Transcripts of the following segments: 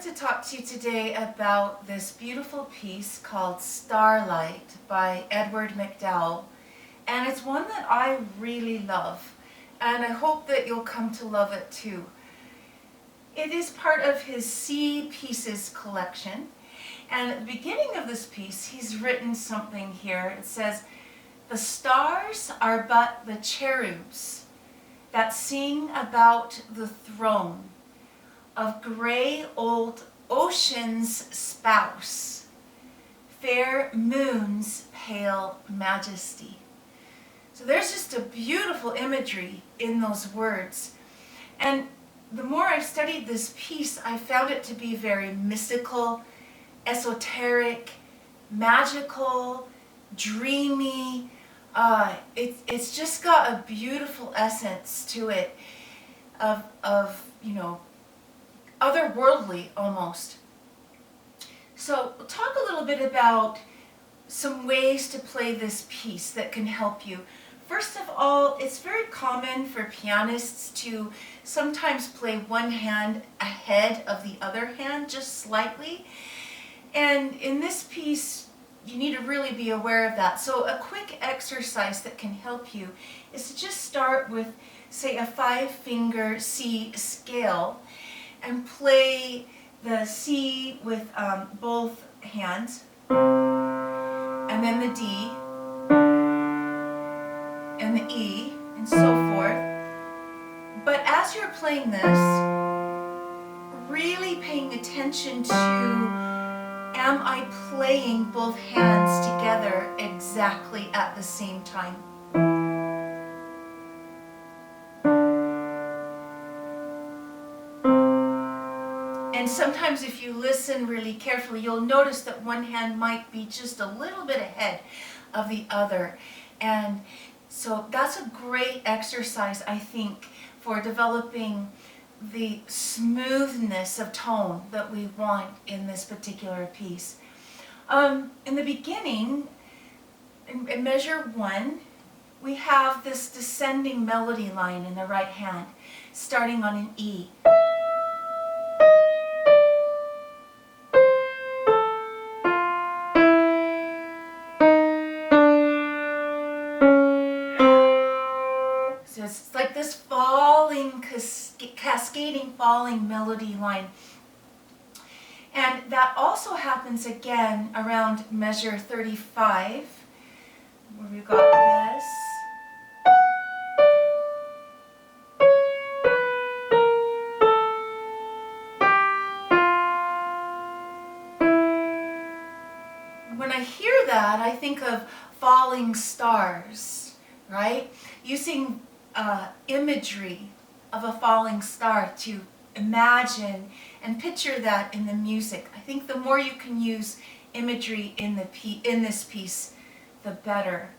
to talk to you today about this beautiful piece called Starlight by Edward MacDowell, and it's one that I really love, and I hope that you'll come to love it too. It is part of his Sea Pieces collection, and at the beginning of this piece he's written something here. It says, "The stars are but the cherubs that sing about the throne of grey old ocean's spouse, fair moon's pale majesty." So there's just a beautiful imagery in those words. And the more I studied this piece, I found it to be very mystical, esoteric, magical, dreamy. It's just got a beautiful essence to it of otherworldly almost. So we'll talk a little bit about some ways to play this piece that can help you. First of all, it's very common for pianists to sometimes play one hand ahead of the other hand, just slightly. And in this piece, you need to really be aware of that. So a quick exercise that can help you is to just start with, say, a 5-finger C scale and play the C with both hands, and then the D, and the E, and so forth. But as you're playing this, really paying attention to, am I playing both hands together exactly at the same time? And sometimes if you listen really carefully, you'll notice that one hand might be just a little bit ahead of the other. And so that's a great exercise, I think, for developing the smoothness of tone that we want in this particular piece. In the beginning, in measure 1, we have this descending melody line in the right hand, starting on an E. So it's like this falling, cascading falling melody line. And that also happens again around measure 35, where we've got this. When I hear that, I think of falling stars, right? Using imagery of a falling star to imagine and picture that in the music. I think the more you can use imagery in this piece, the better.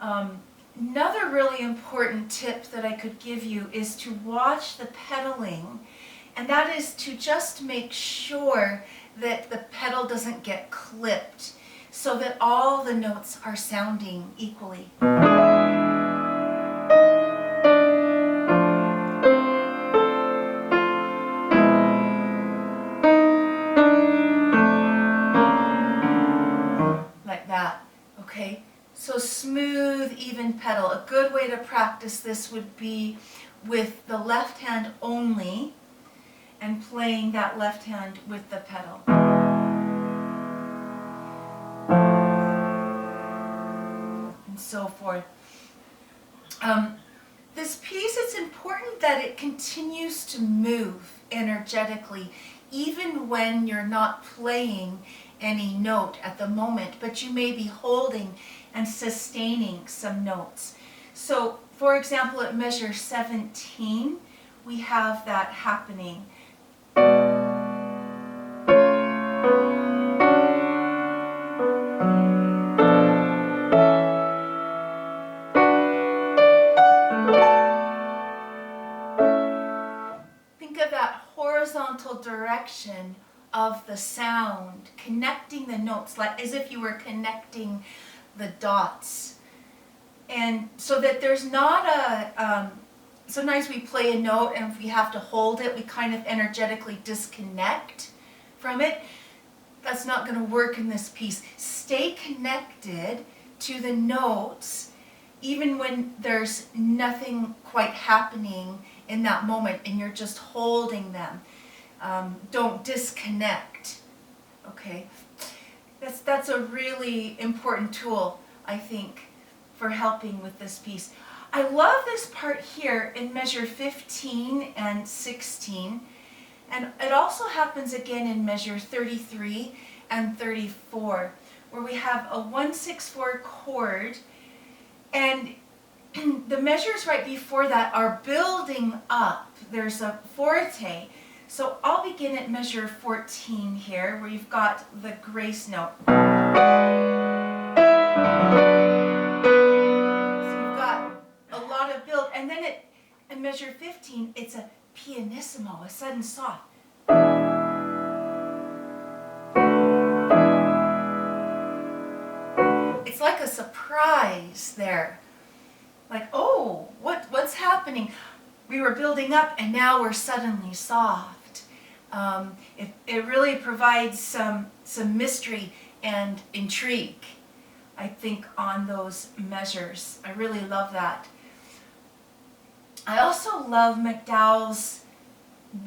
Another really important tip that I could give you is to watch the pedaling, and that is to just make sure that the pedal doesn't get clipped so that all the notes are sounding equally. Okay, so smooth, even pedal. A good way to practice this would be with the left hand only and playing that left hand with the pedal. And so forth. This piece, it's important that it continues to move energetically, even when you're not playing any note at the moment, but you may be holding and sustaining some notes. So, for example, at measure 17, we have that happening. Think of that horizontal direction of the sound, connecting the notes, like as if you were connecting the dots. And so that there's not a, sometimes we play a note and if we have to hold it, we kind of energetically disconnect from it, that's not going to work in this piece. Stay connected to the notes even when there's nothing quite happening in that moment and you're just holding them. Don't disconnect. Okay, that's a really important tool, I think, for helping with this piece. I love this part here in measure 15 and 16, and it also happens again in measure 33 and 34, where we have a 1/6/4 chord, and the measures right before that are building up. There's a forte. So I'll begin at measure 14 here, where you've got the grace note. So you've got a lot of build, and then in measure 15, it's a pianissimo, a sudden soft. It's like a surprise there. Like, oh, what's happening? We were building up and now we're suddenly soft. It really provides some mystery and intrigue, I think, on those measures. I really love that. I also love MacDowell's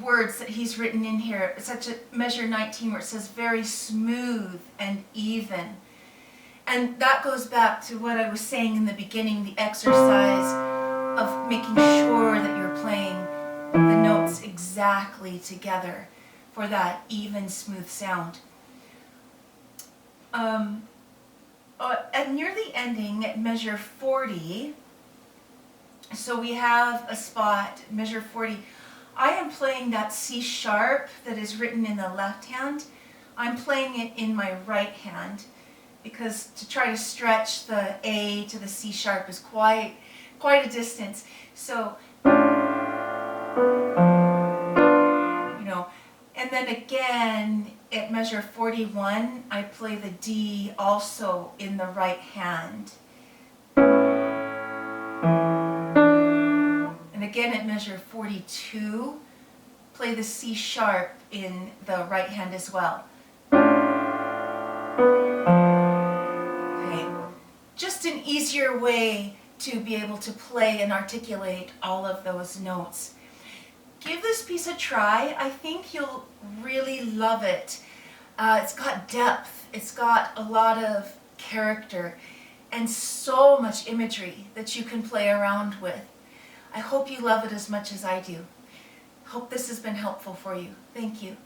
words that he's written in here, such as measure 19, where it says very smooth and even. And that goes back to what I was saying in the beginning, the exercise of making sure that you're playing the notes exactly together for that even, smooth sound. At near the ending, at measure 40, so we have a spot, measure 40. I am playing that C sharp that is written in the left hand. I'm playing it in my right hand, because to try to stretch the A to the C sharp is quite a distance. So, and then again at measure 41, I play the D also in the right hand. And again at measure 42, play the C sharp in the right hand as well. Okay, just an easier way to be able to play and articulate all of those notes. Give this piece a try. I think you'll really love it. It's got depth, it's got a lot of character, and so much imagery that you can play around with. I hope you love it as much as I do. Hope this has been helpful for you. Thank you.